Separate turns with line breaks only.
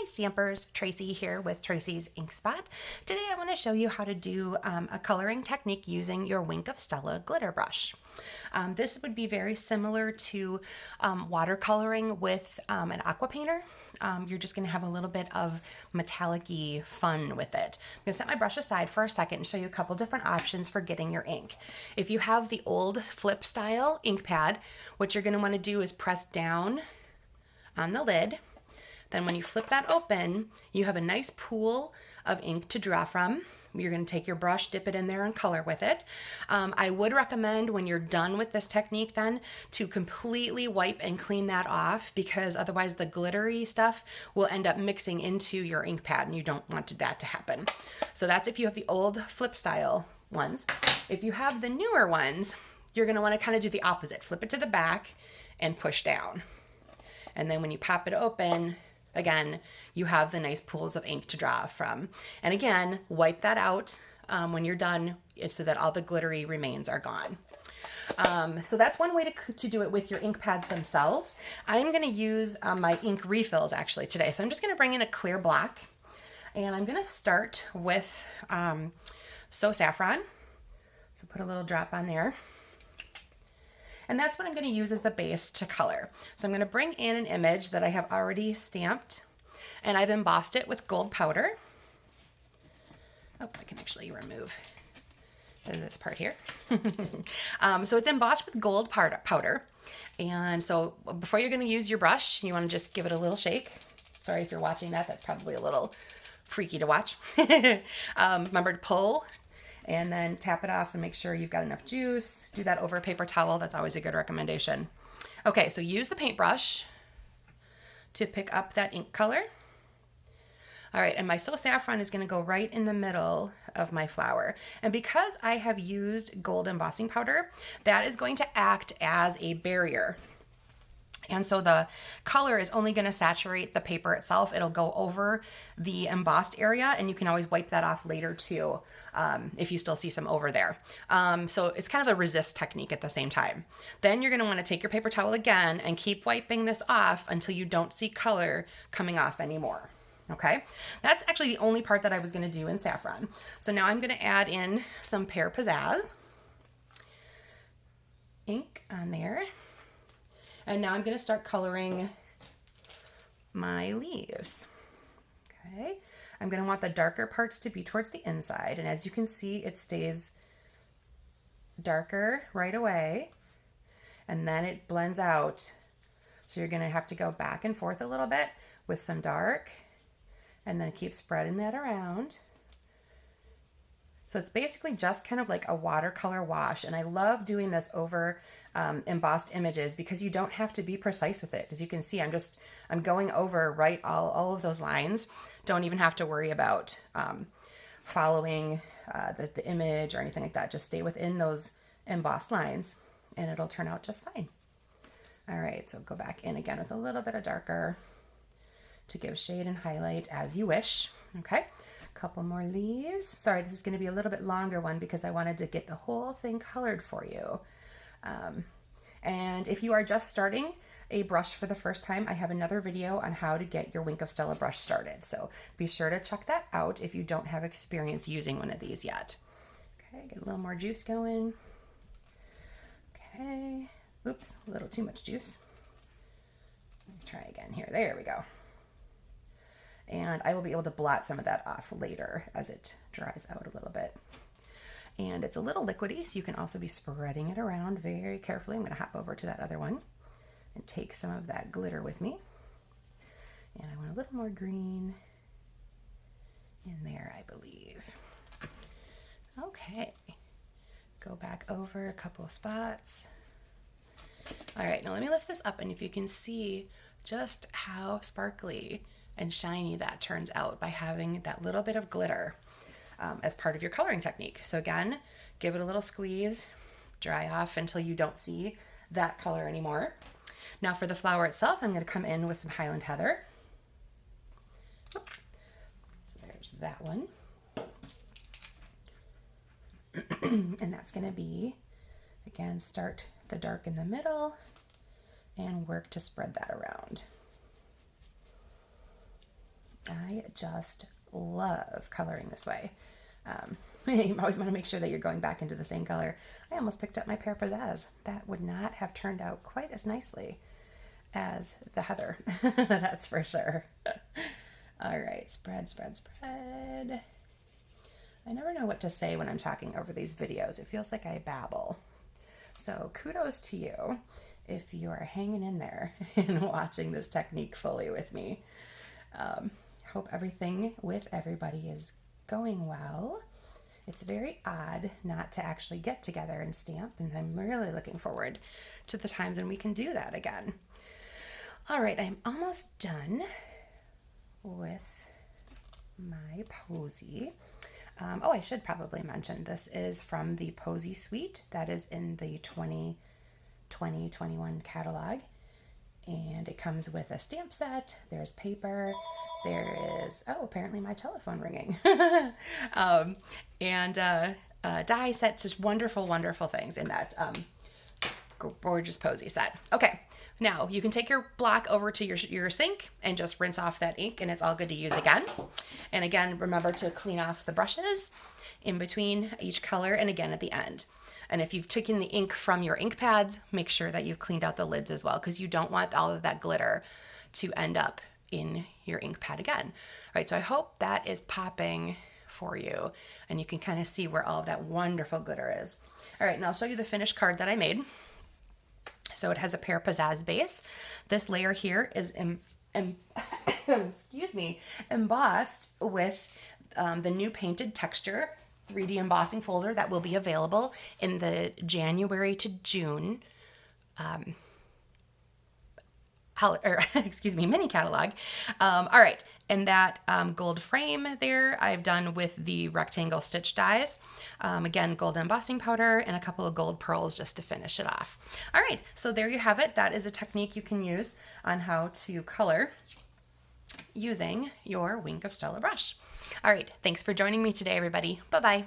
Stampers, Tracy here with Tracy's Ink Spot. Today I want to show you how to do a coloring technique using your Wink of Stella glitter brush. This would be very similar to watercoloring with an aquapainter. You're just going to have a little bit of metallic-y fun with it. I'm going to set my brush aside for a second and show you a couple different options for getting your ink. If you have the old flip style ink pad, what you're going to want to do is press down on the lid. Then when you flip that open, you have a nice pool of ink to draw from. You're going to take your brush, dip it in there, and color with it. I would recommend when you're done with this technique then to completely wipe and clean that off, because otherwise the glittery stuff will end up mixing into your ink pad and you don't want that to happen. So that's if you have the old flip style ones. If you have the newer ones, you're going to want to kind of do the opposite. Flip it to the back and push down. And then when you pop it open, again, you have the nice pools of ink to draw from. And again, wipe that out when you're done so that all the glittery remains are gone. So that's one way to do it with your ink pads themselves. I'm going to use my ink refills actually today. So I'm just going to bring in a clear block, and I'm going to start with So Saffron. So put a little drop on there. And that's what I'm going to use as the base to color. So I'm going to bring in an image that I have already stamped, and I've embossed it with gold powder. Oh, I can actually remove this part here. So it's embossed with gold powder. And so before you're going to use your brush, you want to just give it a little shake. Sorry if you're watching that. That's probably a little freaky to watch. Remember to pull and then tap it off and make sure you've got enough juice. Do that over a paper towel. That's always a good recommendation. Okay, so use the paintbrush to pick up that ink color. All right, and my So Saffron is gonna go right in the middle of my flower. And because I have used gold embossing powder, that is going to act as a barrier. And so the color is only going to saturate the paper itself. It'll go over the embossed area, and you can always wipe that off later too if you still see some over there. So it's kind of a resist technique at the same time. Then you're going to want to take your paper towel again and keep wiping this off until you don't see color coming off anymore. Okay, that's actually the only part that I was going to do in Saffron. So now I'm going to add in some Pear Pizzazz ink on there. And now I'm going to start coloring my leaves. Okay, I'm going to want the darker parts to be towards the inside. And as you can see, it stays darker right away. And then it blends out. So you're going to have to go back and forth a little bit with some dark. And then keep spreading that around. So it's basically just kind of like a watercolor wash. And I love doing this over embossed images because you don't have to be precise with it. As you can see, I'm going over right all of those lines. Don't even have to worry about following the image or anything like that. Just stay within those embossed lines and it'll turn out just fine. All right, so go back in again with a little bit of darker to give shade and highlight as you wish. Okay. Couple more leaves. Sorry, this is going to be a little bit longer one because I wanted to get the whole thing colored for you. And if you are just starting a brush for the first time, I have another video on how to get your Wink of Stella brush started. So be sure to check that out if you don't have experience using one of these yet. Okay, get a little more juice going. Okay, oops, a little too much juice. Let me try again here. There we go. And I will be able to blot some of that off later as it dries out a little bit. And it's a little liquidy, so you can also be spreading it around very carefully. I'm going to hop over to that other one and take some of that glitter with me. And I want a little more green in there, I believe. Okay, go back over a couple of spots. All right, now let me lift this up, and if you can see just how sparkly and shiny that turns out by having that little bit of glitter as part of your coloring technique. So again, give it a little squeeze, dry off until you don't see that color anymore. Now for the flower itself, I'm going to come in with some Highland Heather. So there's that one. And that's going to be, again, start the dark in the middle and work to spread that around. I just love coloring this way. You always want to make sure that you're going back into the same color. I almost picked up my pear pizzazz. That would not have turned out quite as nicely as the heather. That's for sure. All right, spread, spread, spread. I never know what to say when I'm talking over these videos. It feels like I babble. So kudos to you if you are hanging in there and watching this technique fully with me. Hope everything with everybody is going well. It's very odd not to actually get together and stamp, and I'm really looking forward to the times when we can do that again. All right, I'm almost done with my posy. Oh, I should probably mention this is from the Posy Suite that is in the 2020-21 catalog. And it comes with a stamp set, there's paper, there is, oh, apparently my telephone ringing. And die sets, just wonderful, wonderful things in that gorgeous Posy set. Okay, now you can take your block over to your sink and just rinse off that ink, and it's all good to use again. And again, remember to clean off the brushes in between each color and again at the end. And if you've taken the ink from your ink pads, make sure that you've cleaned out the lids as well, because you don't want all of that glitter to end up in your ink pad again. All right, so I hope that is popping for you and you can kind of see where all of that wonderful glitter is. All right, and I'll show you the finished card that I made. So it has a pear pizzazz base. This layer here is excuse me, embossed with the new painted texture 3D embossing folder that will be available in the January to June mini catalog. All right, and that gold frame there I've done with the rectangle stitch dies. Again, gold embossing powder and a couple of gold pearls just to finish it off. All right, so there you have it. That is a technique you can use on how to color using your Wink of Stella brush. All right, thanks for joining me today, everybody. Bye-bye.